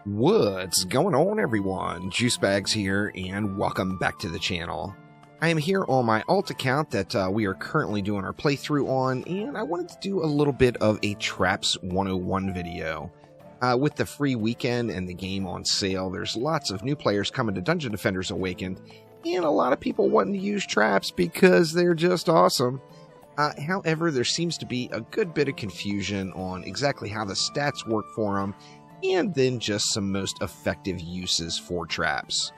What's going on, everyone? Juicebags here, and welcome back to the channel. I am here on my alt account that we are currently doing our playthrough on, and I wanted to do a little bit of a Traps 101 video. With the free weekend and the game on sale, there's lots of new players coming to Dungeon Defenders Awakened, and a lot of people wanting to use traps because they're just awesome. However, there seems to be a good bit of confusion on exactly how the stats work for them, and then just some most effective uses for traps.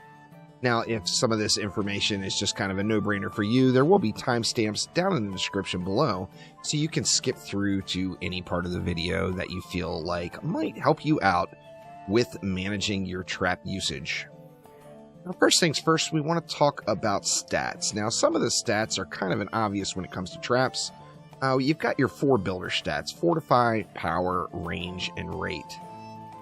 Now, if some of this information is just kind of a no-brainer for you, there will be timestamps down in the description below, so you can skip through to any part of the video that you feel like might help you out with managing your trap usage. Now, first things first, we want to talk about stats. Now, some of the stats are kind of an obvious when it comes to traps. You've got your 4 builder stats: Fortify, Power, Range, and Rate.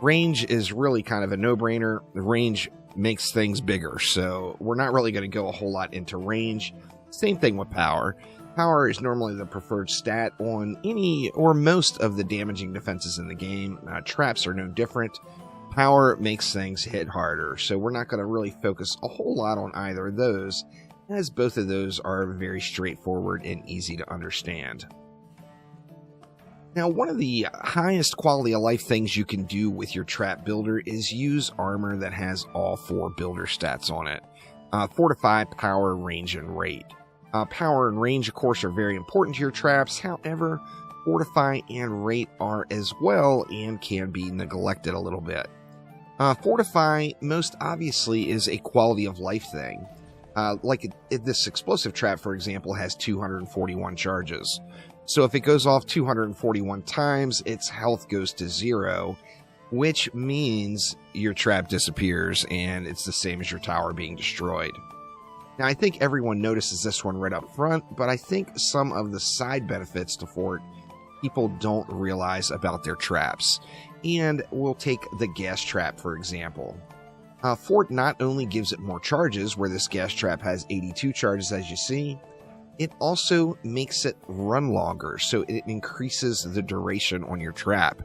Range is really kind of a no-brainer. The range makes things bigger, so we're not really going to go a whole lot into range. Same thing with power. Power is normally the preferred stat on any or most of the damaging defenses in the game. Traps are no different. Power makes things hit harder, so we're not going to really focus a whole lot on either of those, as both of those are very straightforward and easy to understand. Now, one of the highest quality of life things you can do with your trap builder is use armor that has all 4 builder stats on it: Fortify, Power, Range, and Rate. Power and Range, of course, are very important to your traps. However, Fortify and Rate are as well and can be neglected a little bit. Fortify, most obviously, is a quality of life thing. This explosive trap, for example, has 241 charges. So if it goes off 241 times, its health goes to 0, which means your trap disappears, and it's the same as your tower being destroyed. Now, I think everyone notices this one right up front, but I think some of the side benefits to Fort people don't realize about their traps. And we'll take the gas trap, for example. Fort not only gives it more charges, where this gas trap has 82 charges, as you see, it also makes it run longer, so it increases the duration on your trap.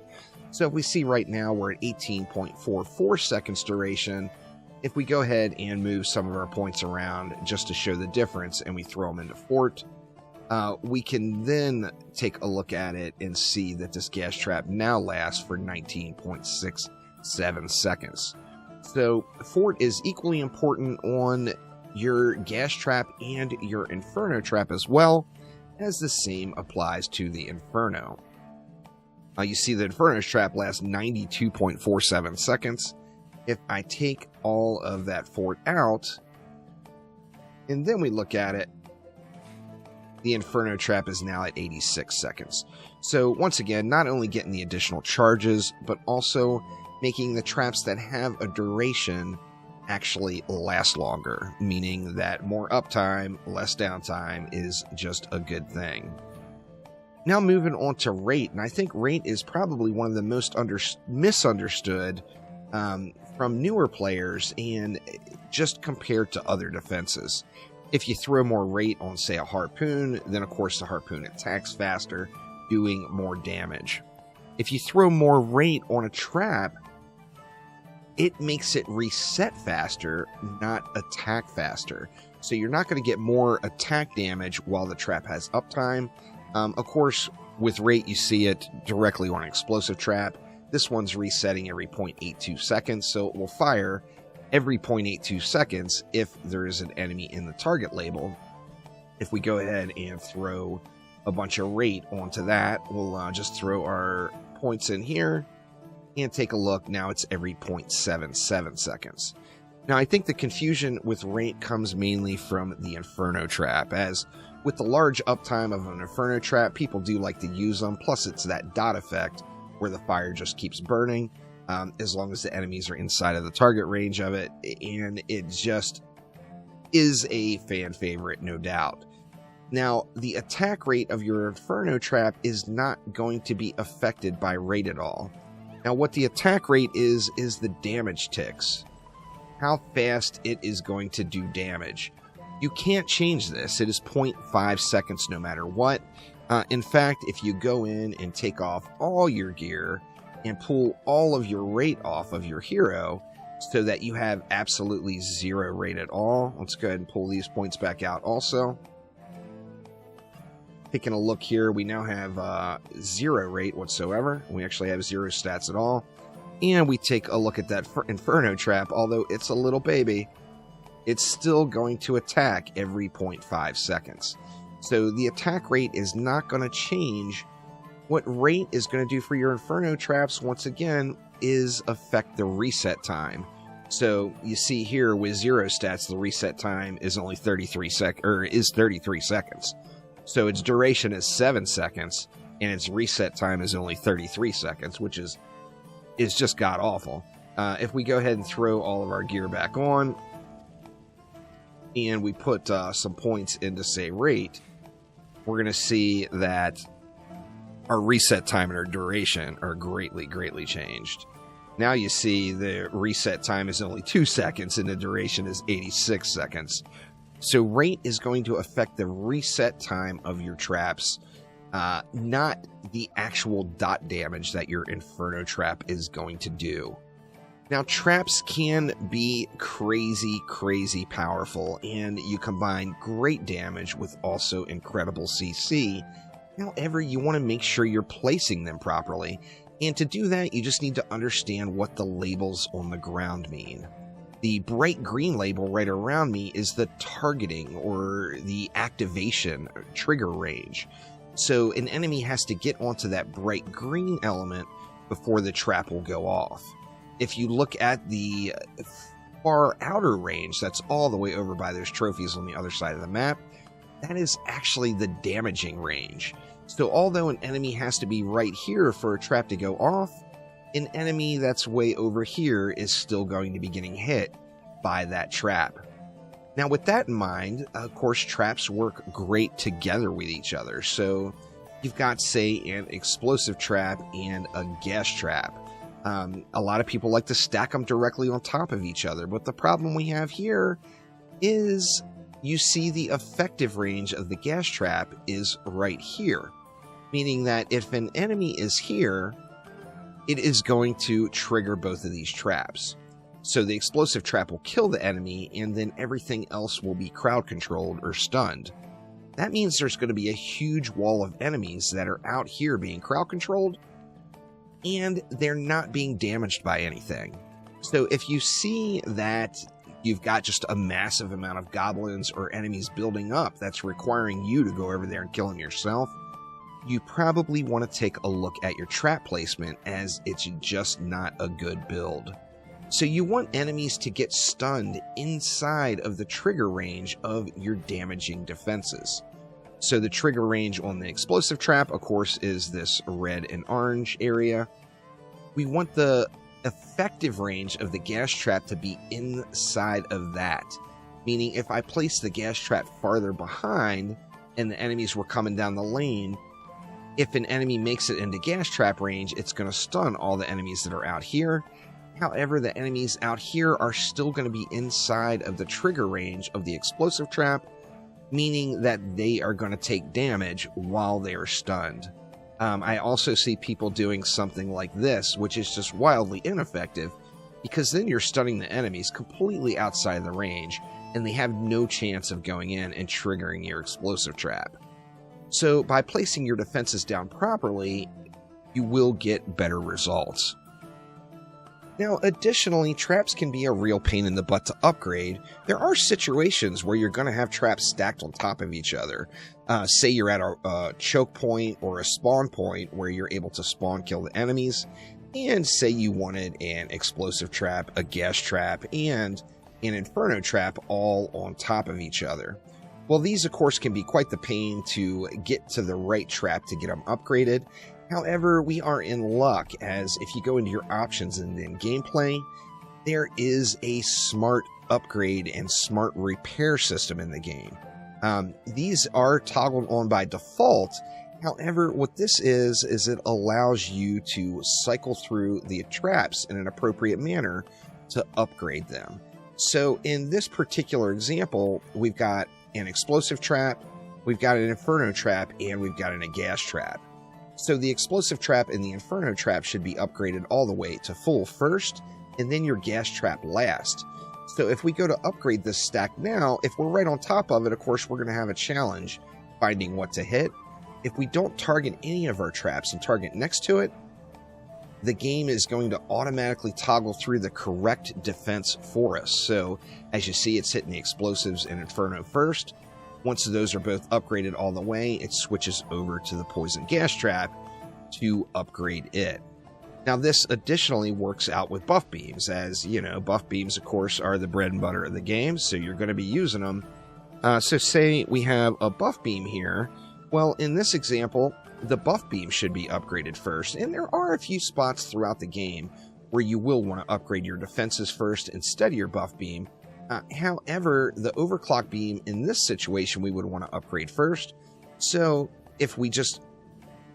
So if we see right now we're at 18.44 seconds duration, if we go ahead and move some of our points around just to show the difference and we throw them into Fort, we can then take a look at it and see that this gas trap now lasts for 19.67 seconds. So Fort is equally important on your gas trap and your inferno trap as well, as the same applies to the inferno. You see the inferno trap lasts 92.47 seconds. If I take all of that Fort out, and then we look at it, the inferno trap is now at 86 seconds. So once again, not only getting the additional charges, but also making the traps that have a duration actually last longer, meaning that more uptime, less downtime is just a good thing. Now moving on to Rate, and I think Rate is probably one of the most misunderstood from newer players, and just compared to other defenses. If you throw more Rate on, say, a harpoon, then of course the harpoon attacks faster, doing more damage. If you throw more Rate on a trap, it makes it reset faster, not attack faster. So you're not going to get more attack damage while the trap has uptime. Of course, with Rate, you see it directly on an explosive trap. This one's resetting every 0.82 seconds, so it will fire every 0.82 seconds if there is an enemy in the target label. If we go ahead and throw a bunch of Rate onto that, we'll just throw our points in here and take a look. Now it's every 0.77 seconds. Now, I think the confusion with Rate comes mainly from the Inferno trap, as with the large uptime of an Inferno trap, people do like to use them, plus it's that dot effect where the fire just keeps burning as long as the enemies are inside of the target range of it, and it just is a fan favorite, no doubt. Now, the attack rate of your Inferno trap is not going to be affected by Rate at all. Now, what the attack rate is the damage ticks. How fast it is going to do damage. You can't change this. It is 0.5 seconds no matter what. In fact, if you go in and take off all your gear and pull all of your rate off of your hero so that you have absolutely 0 rate at all. Let's go ahead and pull these points back out also. Taking a look here, we now have 0 rate whatsoever. We actually have 0 stats at all. And we take a look at that Inferno Trap. Although it's a little baby, it's still going to attack every 0.5 seconds. So the attack rate is not going to change. What rate is going to do for your Inferno Traps, once again, is affect the reset time. So you see here with 0 stats, the reset time is only 33 seconds. So its duration is 7 seconds, and its reset time is only 33 seconds, which is just god-awful. If we go ahead and throw all of our gear back on, and we put some points into, say, rate, we're going to see that our reset time and our duration are greatly changed. Now you see the reset time is only 2 seconds, and the duration is 86 seconds. So rate is going to affect the reset time of your traps, not the actual dot damage that your Inferno Trap is going to do. Now, traps can be crazy powerful, and you combine great damage with also incredible CC. However, you want to make sure you're placing them properly, and to do that, you just need to understand what the labels on the ground mean. The bright green label right around me is the targeting or the activation trigger range. So an enemy has to get onto that bright green element before the trap will go off. If you look at the far outer range, that's all the way over by those trophies on the other side of the map, that is actually the damaging range. So although an enemy has to be right here for a trap to go off, an enemy that's way over here is still going to be getting hit by that trap. Now with that in mind, of course, traps work great together with each other. So you've got, say, an explosive trap and a gas trap. A lot of people like to stack them directly on top of each other, but the problem we have here is you see the effective range of the gas trap is right here, meaning that if an enemy is here, it is going to trigger both of these traps. So the explosive trap will kill the enemy, and then everything else will be crowd controlled or stunned. That means there's going to be a huge wall of enemies that are out here being crowd controlled, and they're not being damaged by anything. So if you see that you've got just a massive amount of goblins or enemies building up that's requiring you to go over there and kill them yourself, you probably want to take a look at your trap placement, as it's just not a good build. So you want enemies to get stunned inside of the trigger range of your damaging defenses. So the trigger range on the explosive trap, of course, is this red and orange area. We want the effective range of the gas trap to be inside of that. Meaning if I place the gas trap farther behind and the enemies were coming down the lane, if an enemy makes it into gas trap range, it's going to stun all the enemies that are out here. However, the enemies out here are still going to be inside of the trigger range of the explosive trap, meaning that they are going to take damage while they are stunned. I also see people doing something like this, which is just wildly ineffective, because then you're stunning the enemies completely outside the range, and they have no chance of going in and triggering your explosive trap. So by placing your defenses down properly, you will get better results. Now, additionally, traps can be a real pain in the butt to upgrade. There are situations where you're going to have traps stacked on top of each other. Say you're at a choke point or a spawn point where you're able to spawn kill the enemies, and say you wanted an explosive trap, a gas trap, and an inferno trap all on top of each other. Well, these, of course, can be quite the pain to get to the right trap to get them upgraded. However, we are in luck, as if you go into your options and then gameplay, there is a smart upgrade and smart repair system in the game. These are toggled on by default. However, what this is it allows you to cycle through the traps in an appropriate manner to upgrade them. So in this particular example, we've got an explosive trap, we've got an inferno trap, and we've got a gas trap. So the explosive trap and the inferno trap should be upgraded all the way to full first, and then your gas trap last. So if we go to upgrade this stack now, if we're right on top of it, of course, we're going to have a challenge finding what to hit. If we don't target any of our traps and target next to it, the game is going to automatically toggle through the correct defense for us. So as you see, it's hitting the explosives and inferno first. Once those are both upgraded all the way, it switches over to the poison gas trap to upgrade it. Now, this additionally works out with buff beams, as, you know, buff beams, of course, are the bread and butter of the game, so you're going to be using them. So say we have a buff beam here. Well, in this example, the buff beam should be upgraded first, and there are a few spots throughout the game where you will want to upgrade your defenses first instead of your buff beam. However, the overclock beam in this situation we would want to upgrade first. So if we just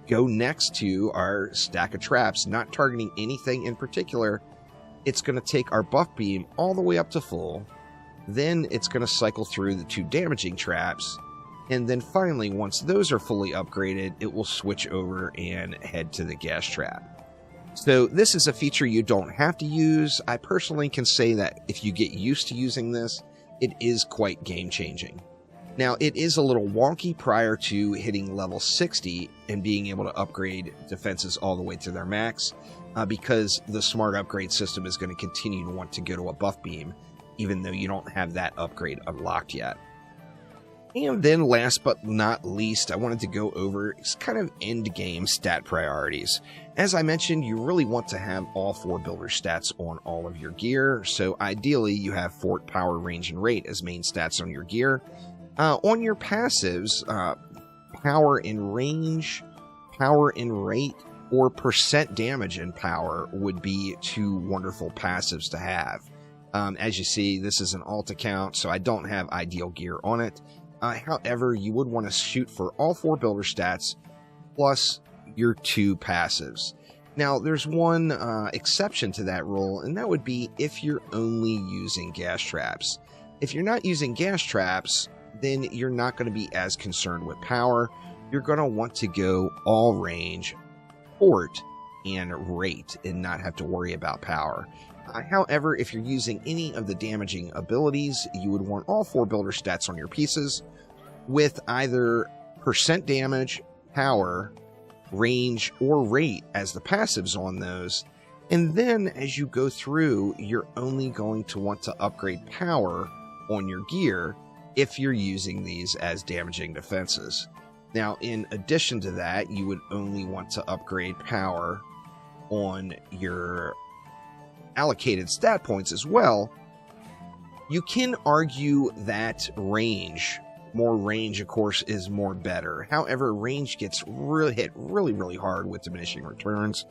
go next to our stack of traps, not targeting anything in particular, it's going to take our buff beam all the way up to full. Then it's going to cycle through the 2 damaging traps. And then finally, once those are fully upgraded, it will switch over and head to the gas trap. So this is a feature you don't have to use. I personally can say that if you get used to using this, it is quite game-changing. Now, it is a little wonky prior to hitting level 60 and being able to upgrade defenses all the way to their max, because the smart upgrade system is going to continue to want to go to a buff beam, even though you don't have that upgrade unlocked yet. And then last but not least, I wanted to go over kind of end-game stat priorities. As I mentioned, you really want to have all 4 builder stats on all of your gear, so ideally you have fort, power, range, and rate as main stats on your gear. On your passives, power and range, power and rate, or percent damage and power would be 2 wonderful passives to have. As you see, this is an alt account, so I don't have ideal gear on it. However, you would want to shoot for all 4 builder stats plus your 2 passives. Now, there's one exception to that rule, and that would be if you're only using gas traps. If you're not using gas traps, then you're not going to be as concerned with power. You're going to want to go all range, fort, and rate, and not have to worry about power. However, if you're using any of the damaging abilities, you would want all 4 builder stats on your pieces with either percent damage, power, range, or rate as the passives on those. And then as you go through, you're only going to want to upgrade power on your gear if you're using these as damaging defenses. Now, in addition to that, you would only want to upgrade power on your allocated stat points as well. You can argue that more range, of course, is more better. However, range gets hit really hard with diminishing returns.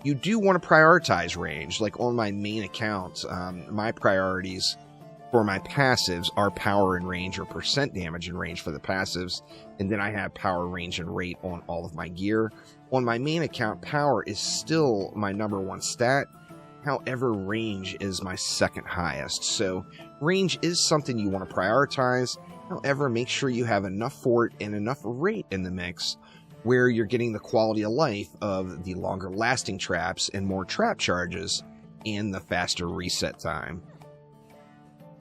You do want to prioritize range. Like on my main account, my priorities for my passives are power and range, or percent damage and range for the passives, and then I have power, range, and rate on all of my gear. On my main account, power is still my #1 stat. However, range is my second highest, so range is something you want to prioritize. However, make sure you have enough fort and enough rate in the mix where you're getting the quality of life of the longer lasting traps and more trap charges and the faster reset time.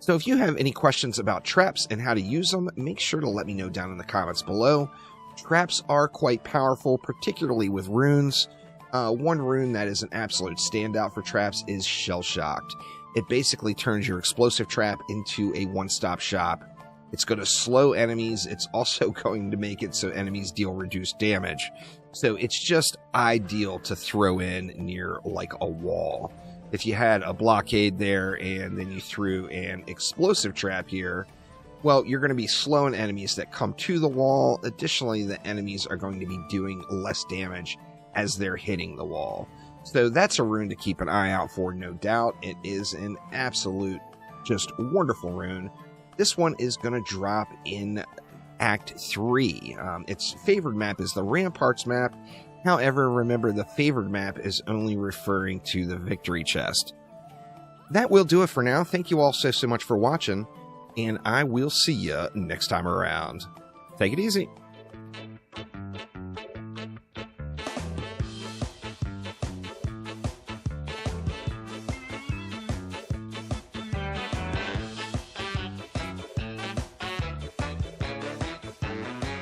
So if you have any questions about traps and how to use them, make sure to let me know down in the comments below. Traps are quite powerful, particularly with runes. One rune that is an absolute standout for traps is Shell Shocked. It basically turns your explosive trap into a one-stop shop. It's going to slow enemies. It's also going to make it so enemies deal reduced damage. So it's just ideal to throw in near like a wall. If you had a blockade there and then you threw an explosive trap here, well, you're going to be slowing enemies that come to the wall. Additionally, the enemies are going to be doing less damage as they're hitting the wall. So that's a rune to keep an eye out for, no doubt. It is an absolute, just wonderful rune. This one is going to drop in Act 3. Its favored map is the Ramparts map. However, remember, the favored map is only referring to the victory chest. That will do it for now. Thank you all so much for watching, and I will see you next time around. Take it easy.